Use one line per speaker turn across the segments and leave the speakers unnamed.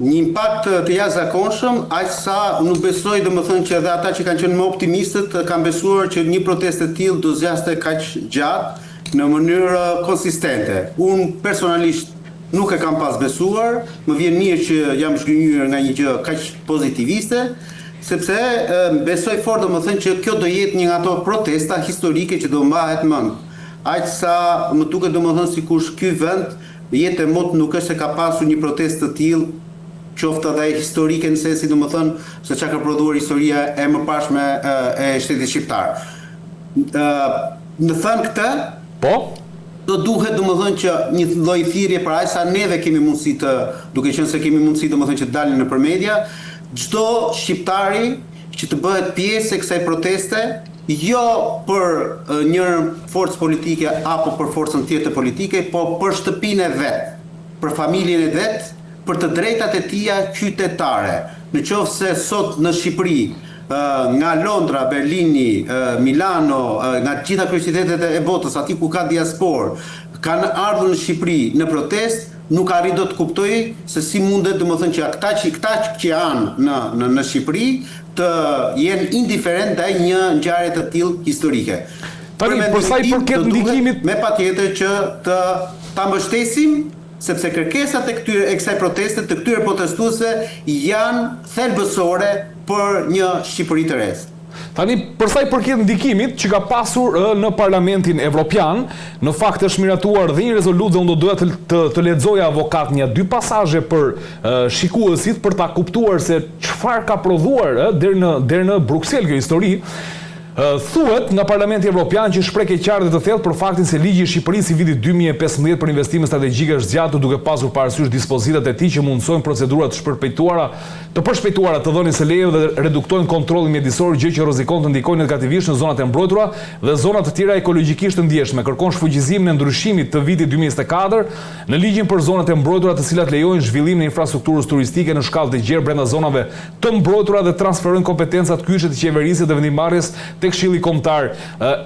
një impakt të jashtëzakonshëm, aq sa nuk besoj domethënë që edhe ata që kanë qenë më optimistët kanë besuar që një protestë e tillë do zgjaste kaq gjatë në mënyrë konsistente. Unë personalisht nuk e kam pas besuar, më vjen mirë që jam zhgënjur nga një gjë kaq pozitiviste, sepse besoj fort domethënë që kjo do jetë një nga ato protesta historike që do mbahet mend. Aq sa më duket domethënë sikur ky vend jetë mot nuk është se ka pasur një protestë të tillë, qoftë edhe historike në sensin domethënë se çka ka prodhuar historia e mëparshme e shtetit shqiptar. Në thënë këtë,
po,
do duhet domethënë që një lloj thirrje para sa neve kemi mundësi të, duke qenë se kemi mundësi domethënë që të dalim nëpër media, çdo shqiptari që të bëhet pjesë e kësaj proteste, jo për një forcë politike apo për forcën tjetër politike, po për shtëpinë e vet, për familjen e vet, për të drejtat e tija qytetare. Në qoftë se sot në Shqipëri, nga Londra, Berlini, Milano, nga gjitha kryeqytetet e botës, aty ku ka diasporë, kanë ardhur në Shqipëri në protestë, nuk arrit do të kuptoj se si mundet domethënë që këta që janë në Shqipëri të jenë indiferent ndaj një ngjarje të tillë historike.
Tani për sa i përket ndikimit,
me patjetër që ta mbështesim, sepse kërkesat e kësaj proteste, të këtyre protestuesve janë thelbësore për një Shqipëri të re.
Tani, për sa i përket ndikimit që ka pasur në Parlamentin Evropian, në fakt është miratuar dhe një rezolutë dhe unë do doja të lexoja avokat një 2 pasazhe për shikuesit për ta kuptuar se çfarë ka prodhuar deri në Bruksel kjo histori. Thuhet nga Parlamenti Evropian që shpreh keqardhje të thellë për faktin se ligji i Shqipërisë i vitit 2015 për investime strategjike është zgjatur duke pasur parasysh dispozitat e tij që mundsojnë procedura të përshpejtuara të dhënies së lejeve dhe reduktojnë kontrollin mjedisor, gjë që rrezikon të ndikojë negativisht në zonat e mbrojtura dhe zonat të tjera ekologjikisht të ndjeshme. Kërkon shfuqizimin e ndryshimit të vitit 2024 në ligjin për zonat e mbrojtura, të cilat lejojnë zhvillimin e infrastrukturës turistike në shkallë të gjerë brenda zonave të mbrojtura dhe transferojnë kompetencat kyçe të qeverisë dhe vendimarrjes tek Këshilli Kombëtar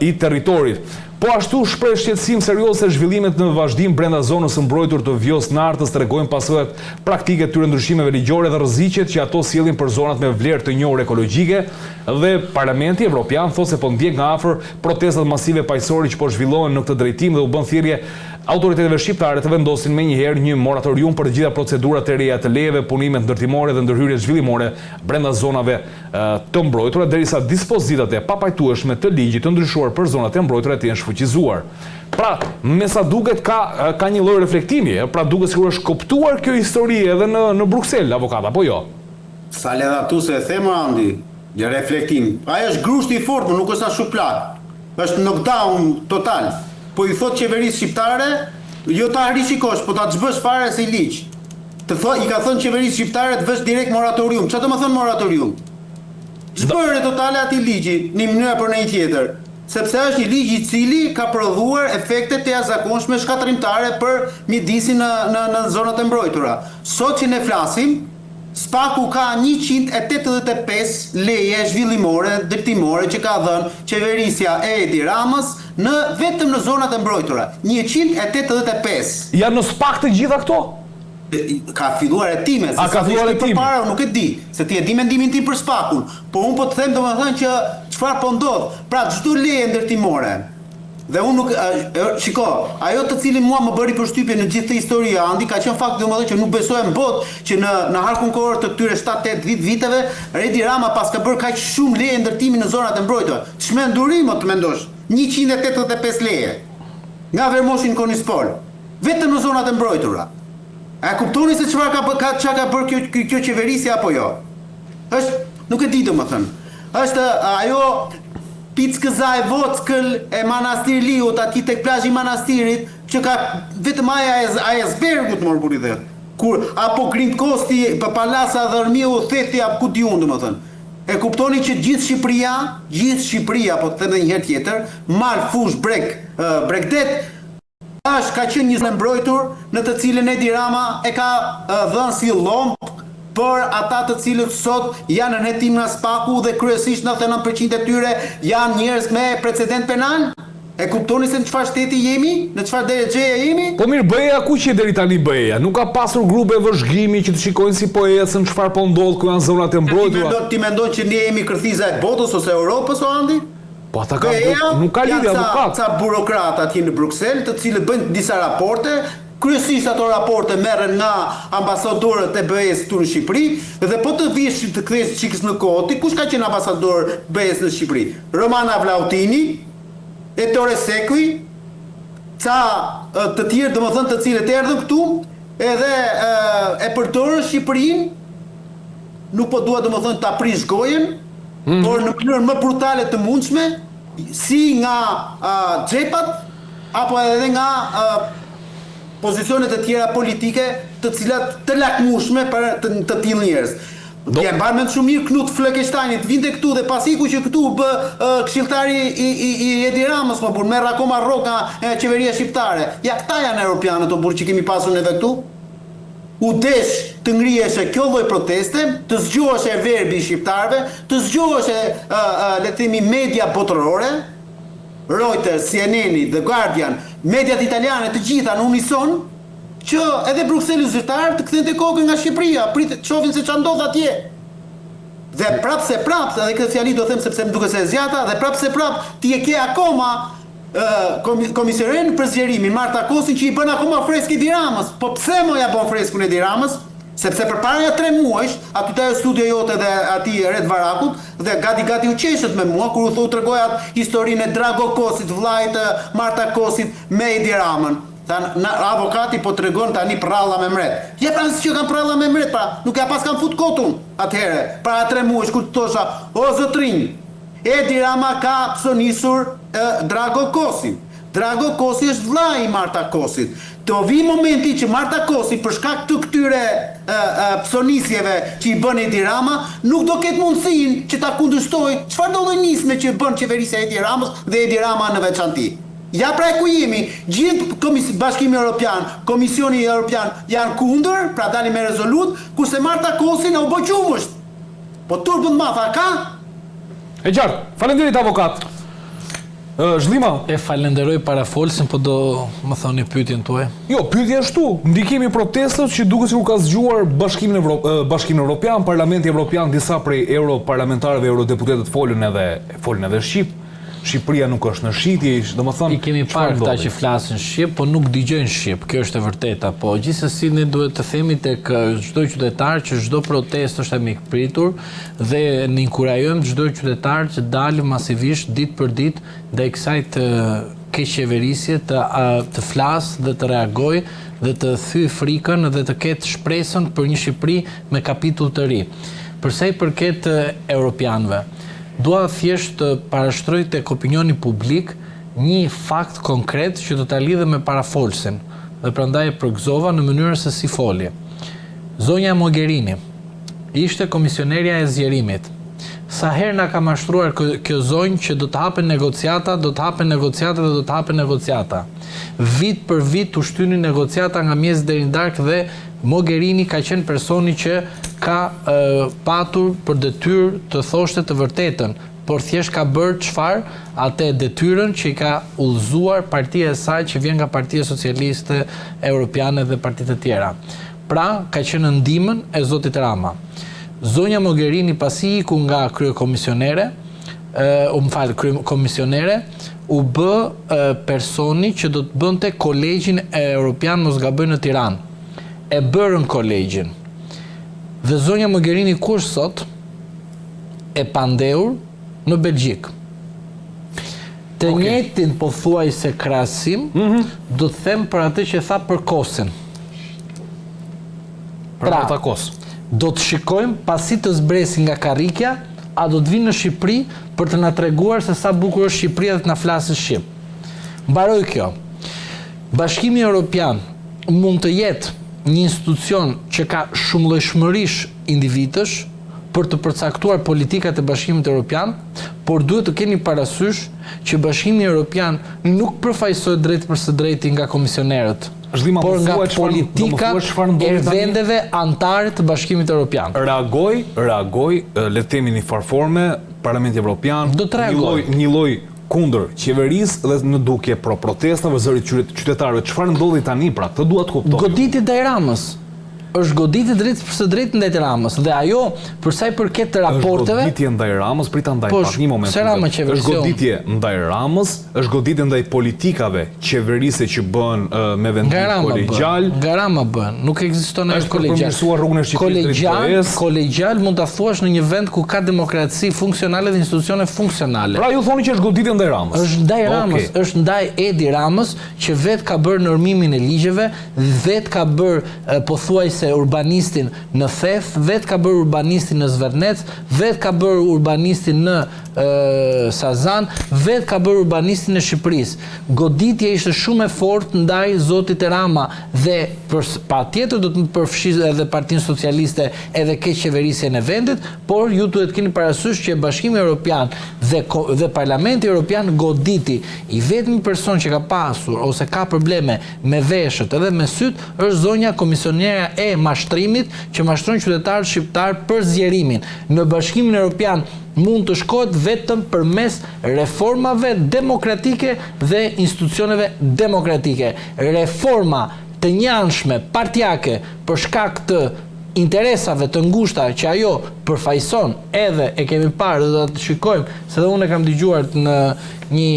i territorit. Po ashtu shpreh shqetësim serioz se zhvillimet në vazhdim brenda zonës së mbrojtur të Vjos Nartës tregojnë pasojat praktike të tyre ndryshimeve ligjore dhe rreziqet që ato sjellin për zonat me vlerë të njohur ekologjike dhe Parlamenti Evropian thotë se po ndjek nga afër protestat masive paqësore që po zhvillohen në këtë drejtim dhe u bën thirrje autoriteteve shqiptare të vendosin menjëherë një moratorium për të gjitha procedurat e reja të lejeve, punimet ndërtimore dhe ndërhyrjet zhvillimore brenda zonave të mbrojtura, derisa dispozitat e papajtueshme të ligjit të ndryshuar për zonat e mbrojtura të jenë shfuqizuar. Pra, me sa duket ka një lloj reflektimi, pra duket sikur është kuptuar kjo histori edhe në Bruksel, avokat, apo jo?
Sa le dha se e them Andi, një reflektim. Ai është grushti i fortë, nuk është as shuplat. Është knockdown total. Po i thot qeverisë shqiptare, jo ta rishikosh, po ta ç'bësh fare si ligj. I ka thënë qeverisë shqiptare të vësh direkt moratorium. Çfarë do të thonë moratorium? Zbërje totale atij ligji, në një mënyrë apo në një tjetër. Sepse është një ligj i cili ka prodhuar efekte të jashtëzakonshme shkatërrimtare për mjedisin në zonat e mbrojtura. Sot që ne flasim, Spaku ka 185 leje zhvillimore, ndërtimore që ka dhënë qeverisja e Edi Ramës vetëm në zonat e mbrojtura. 185.
Janë në Spak të gjitha këto?
Ka filluar hetime, se
ka filluar hetime.
Përpara unë nuk e di, se ti e di mendimin tim për Spakun, po unë po të them domethënë që çfarë po ndodh. Pra çdo leje ndërtimore. Dhe unë nuk, shiko, ajo të cilin mua më bëri përshtypje në gjithë historia Andi, ka qenë fakti domethënë që nuk besoja në botë që në harkun kohor të këtyre 7-8 viteve, Edi Rama pas ka bërë kaq shumë leje ndërtimi në zonat e mbrojtura. Çmendurim të mendosh, 185 leje nga Vermoshi në Konispol, vetëm në zonat e mbrojtura. A kuptoni se çfarë ka bërë kjo qeverisja apo jo? Nuk e di domethënë. Është ajo Pickëza e Vockël e Manastir Liut, aty tek plazhi i Manastirit, që ka vetëm Icebergut më buri dhe. Apo Grindkosti, Palasa Dhërmiu, Theti apo ku diun domethënë. E kuptoni që gjithë Shqipëria, po të them edhe një herë tjetër, mal fush bregdet, ka qenë një mbrojtur në të cilën Edi Rama e ka dhënë si llomp për ata të cilët sot janë në hetim nga Spaku dhe kryesisht 99% e tyre janë njerëz me precedent penal? E kuptoni se në çfarë shteti jemi? Në çfarë drejtëje jemi?
Po mirë, BE-ja ku që deri tani BE-ja? Nuk ka pasur grupe vëzhgimi që të shikojnë si po ecën, çfarë po ndodh ku janë zonat e mbrojtura.
Ti mendon që ne jemi kërthiza e botës ose Europës o Andi?
Po ata nuk ka lidhje avokat.
Ca burokrata atje në Bruksel, të cilët bëjnë disa raporte. Kryesisht ato raporte merren nga ambasadorët e BE-s këtu në Shqipëri dhe po të vish të kthesh çikës në kohë, kush ka qenë ambasador BE-s në Shqipëri? Romana Vlautini, Ettore Sekui, ca të tjerë domethënë të cilët erdhën këtu, edhe e përdorën Shqipërinë, nuk po dua domethënë ta prish gojen, por në mënyrën më brutale të mundshme, si nga xhepat apo edhe nga pozicionet e tjera politike të cilat të lakmueshme për të tillë njerëz. Ja mbar mend shumë mirë Knut Fleckenstein të vinte këtu dhe pas iku që këtu bë këshilltari i Edi Ramës, po merr akoma rroka qeveria shqiptare. Ja këta janë europianët o burr që kemi pasur neve këtu. U desh të ngriheshe kjo lloj proteste, të zgjoheshe verbi i shqiptarëve, të zgjoheshe le të themi media botërore, Reuters, CNN, The Guardian, mediat italiane të gjitha në unison, që edhe Brukseli zyrtar të kthente kokën nga Shqipëria, pritet të shohin se ç'a ndodh atje. Dhe prapse, edhe këtë fjali do them sepse më duket se e zgjata, dhe prapse ti e ke akoma komisionerin për zgjerimin Marta Kosin që i bën akoma freskë Edi Ramës. Po pse më ja bën freskun Edi Ramës? Sepse përpara 3 muajsh, aty te studio jote dhe aty Red Varakut, dhe gati u qeshët me mua kur u tregoja historinë e Drago Kosit, vllait të Marta Kosit me Edi Ramën. Avokati po tregon tani prralla me mret. Ja pra që kanë prralla me mret, pra nuk ja pas kanë fut kotun atëherë, para 3 muajsh kur të thosha, o zotrinj, Edi Rama ka psonisur Drago Kosin. Drago Kosi është vllai i Marta Kosit. Të vi momenti që Marta Kosi për shkak të këtyre psonisjeve që i bën Edi Rama, nuk do ketë mundësinë që ta kundërshtojë çfarë do lloj nisme që bën qeverisja e Edi Ramës dhe Edi Rama në veçantë. Ja pra ku jemi, gjithë Bashkimi Evropian, Komisioni Evropian janë kundër, pra dalin me rezolut, kurse Marta Kosi në u bë qumësht. Po turbën matha ka?
E qartë, faleminderit avokat. Zhlima.
E falenderoj para folsin, po do më thoni pyetjen tuaj.
Jo, pyetja është tu. Ndikimi i protestës që duket sikur ka zgjuar Bashkimin Evropian, Parlamenti Evropian, disa prej europarlamentarëve, eurodeputetët folën edhe shqip. Shqipëria nuk është në shitje, domethënë
i kemi parë këta që flasin shqip, po nuk dëgjojnë shqip. Kjo është e vërteta, po gjithsesi ne duhet të themi tek çdo qytetar që çdo protestë është e mikpritur dhe ne inkurajojmë çdo qytetar që dalë masivisht ditë për ditë ndaj kësaj të keqeverisje të flasë dhe të reagojë dhe të thyë frikën dhe të ketë shpresën për një Shqipëri me kapitull të ri. Përsa i përket europianëve, dua thjesht të parashtroj tek opinioni publik një fakt konkret që do ta lidhe me parafolsin dhe prandaj e përgëzova në mënyrën se si foli. Zonja Mogherini ishte komisionerja e zgjerimit. Sa herë na ka mashtruar kjo zonjë që do të hapen negociata, do të hapen negociata dhe do të hapen negociata. Vit për vit u shtynin negociata nga mjes deri në darkë dhe Mogherini ka qenë personi që ka patur për detyrë të thoshte të vërtetën, por thjesht ka bërë çfarë? Atë detyrën që i ka udhëzuar partia e saj që vjen nga Partia Socialiste Europiane dhe partitë të tjera. Pra, ka qenë në ndihmën e zotit Rama. Zonja Mogherini pasi iku nga kryekomisionere, komisionere, u bë personi që do të bënte kolegjin e Europian mos gaboj në Tiranë. E bërën kolegjin. Dhe zonja Mogherini ku është sot? E pandehur në Belgjik. Të njëjtin pothuajse krahasim, do të them për atë që tha për Kosin.
Pra,
do të shikojmë pasi të zbresin nga karrikja, a do të vinë në Shqipëri për të na treguar se sa bukur është Shqipëria dhe të na flasë shqip. Mbaroj kjo. Bashkimi Evropian mund të jetë një institucion që ka shumëllojshmërish individësh për të përcaktuar politikat e Bashkimit Evropian, por duhet të keni parasysh që Bashkimi Evropian nuk përfaqësohet drejt për së drejti nga komisionerët, por nga politika e vendeve anëtare të Bashkimit Evropian.
Reagoj, le të themi në farforme, Parlamenti Evropian,
do të reagoj.
Një lloj kundër qeverisë dhe në dukje pro protestave zërit qytetarëve. Çfarë ndodhi tani pra? Këtë dua të kuptoj.
Goditi ndaj Ramës. Është goditje drejt për së drejtë ndaj Ramës dhe ajo për sa i përket të raporteve.
Është goditje ndaj Ramës, prita ndaj pak një moment. Është goditje ndaj Ramës, është goditje ndaj politikave qeverise që bën me vendim kolegjial.
Nga Rama bën, nuk ekziston as kolegjial. Kolegjial mund ta thuash në një vend ku ka demokraci funksionale dhe institucione funksionale.
Pra ju thoni që është goditje ndaj Ramës.
Është ndaj Ramës, është ndaj Edi Ramës që vet ka bërë normimin e ligjeve, vet ka bërë pothuajse urbanistin në Theth, vet ka bërë urbanistin në Zvernec, vet ka bërë urbanistin në Sazan, vet ka bërë urbanistin në Shqipërisë. Goditja ishte shumë e fortë ndaj zotit Rama dhe patjetër do të përfshijë edhe Partinë Socialiste edhe keq qeverisjen e vendit, por ju duhet keni parasysh që Bashkimi Evropian dhe Parlamenti Evropian goditi. I vetmi person që ka pasur ose ka probleme me veshët edhe me syt është zonja komisionera e mashtrimit që mashtron qytetarët shqiptar për zgjerimin. Në Bashkimin Evropian mund të shkohet vetëm përmes reformave demokratike dhe institucioneve demokratike. Reforma të njanshme, partijake, për shkak të interesave të ngushta që ajo përfaqëson, edhe e kemi parë dhe do të shikojmë, se dhe unë e kam dëgjuar në një,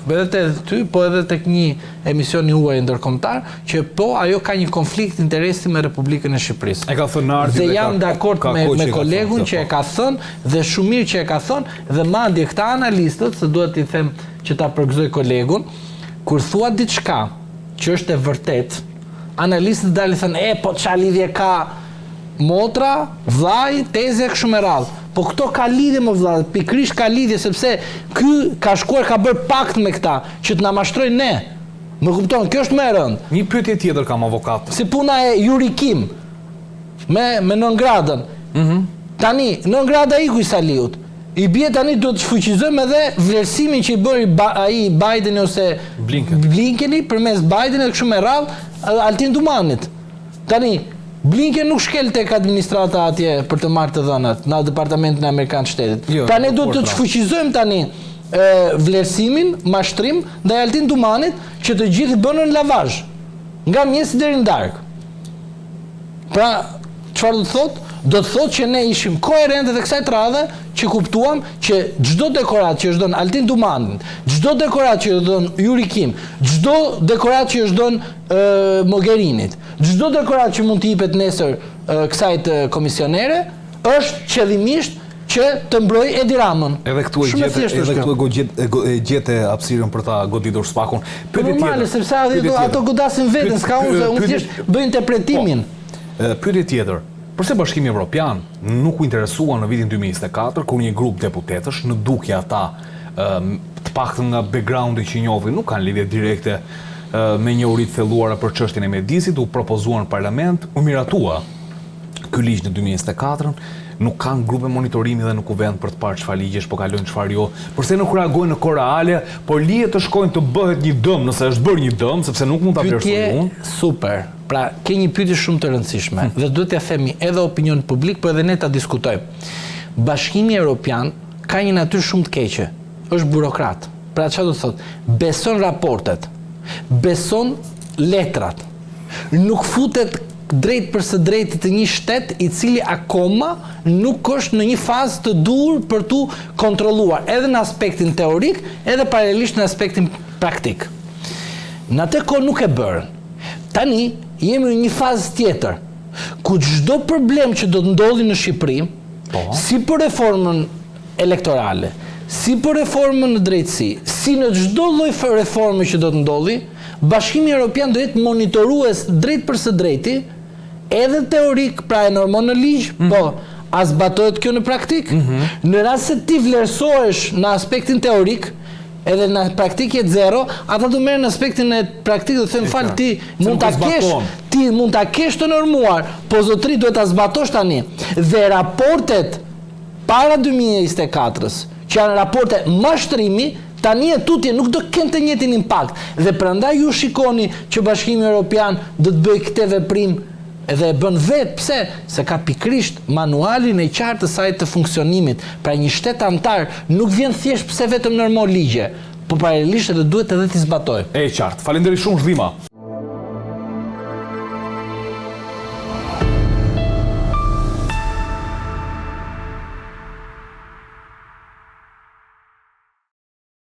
edhe te ty, po edhe tek një emision huaj ndërkombëtar, që po ajo ka një konflikt interesi me Republikën e Shqipërisë.
E ka thënë Arti
dhe jam dakord me kolegun që e ka thënë dhe shumë mirë që e ka thënë dhe madje këta analistët, se duhet t'i them që ta përgëzoj kolegun, kur thua diçka që është e vërtet, analistët dalin thënë, po çfarë lidhje ka motra, vllai, teze kështu me radhë. Po këto ka lidhje me vllai, pikërisht ka lidhje sepse ky ka shkuar ka bërë pakt me këta që të na mashtrojnë ne. Më kupton, kjo është më e rëndë.
Një pyetje tjetër kam avokat.
Si puna e Jurikim me Nëngradën. Tani Nëngrada iku i Saliut. I bie tani do të shfuqizojmë edhe vlerësimin që i bëri ai Bideni ose Blinkeni përmes Bidenit kështu me radhë Altin Dumanit. Tani Blinken nuk shkel tek administrata atje për të marrë të dhënat në Departamentin Amerikan të Shtetit. Pra ne do të shfuqizojmë tani vlerësimin, mashtrim ndaj Altin Dumanit që të gjithë bënën lavazh nga mjesi deri në darkë. Pra, çfarë do të thotë? Do të thotë që ne ishim koherente dhe kësaj radhe që kuptuam që çdo dekorat që është dhënë Altin Dumanit, çdo dekorat që është dhënë Jurikim, çdo dekorat që është dhënë Mogherinit, çdo dekorat që mund të jepet nesër kësaj të komisionere është qëllimisht që të mbrojë Edi Ramën.
Edhe këtu e gjete hapësirën për ta goditur spakun.
Normale, sepse ato godasin veten, s'ka unë thjesht bëjnë interpretimin.
Pyetje tjetër. Përse Bashkimi Evropian nuk u interesua në vitin 2024 kur një grup deputetësh në dukje ata të paktën nga backgroundi që njohin, nuk kanë lidhje direkte me njohuri të thelluara për çështjen e mjedisit, u propozuar në parlament, u miratua ky ligj në 2024, nuk kanë grupe monitorimi dhe nuk u vend për të parë çfarë ligjesh po kalojnë çfarë jo. Përse nuk reagojnë në kohë reale, por lihet të shkojnë të bëhet një dëm, nëse është bërë një dëm, sepse nuk mund ta personun.
Super. Pra, ke një pyetje shumë të rëndësishme dhe duhet t'ia themi edhe opinion publik, por edhe ne ta diskutojmë. Bashkimi Evropian ka një natyrë shumë të keqe. Është burokrat. Pra çfarë do të thotë? Beson raportet. Beson letrat. Nuk futet drejt për së drejti të një shtet i cili akoma nuk është në një fazë të dur për tu kontrolluar, edhe në aspektin teorik, edhe paralelisht në aspektin praktik. Në atë kohë nuk e bërën. Tani jemi në një fazë tjetër, ku çdo problem që do të ndodhi në Shqipëri, si për reformën elektorale, si për reformën në drejtësi, si në çdo lloj reforme që do të ndodhi, Bashkimi Evropian do jetë monitorues drejt për së drejti, edhe teorik, pra e normon në ligj, po, a zbatohet kjo në praktik? Në rast se ti vlerësohesh në aspektin teorik, edhe në praktik jetë zero, ata do merren në aspektin e praktik dhe thënë fal ti mund ta kesh të normuar, po zotri duhet ta zbatosh tani. Dhe raportet para 2024-s, që janë raporte mashtrimi, tani e tutje nuk do kenë të njëjtin impakt. Dhe prandaj ju shikoni që Bashkimi Evropian do të bëjë këtë veprim edhe e bën vetë, pse? Se ka pikrisht manualin e qartë të saj të funksionimit. Pra një shtet antar nuk vjen thjesht pse vetëm normal ligje, po paralelisht edhe duhet edhe t'i zbatojmë.
E qartë. Faleminderit shumë Zhdima.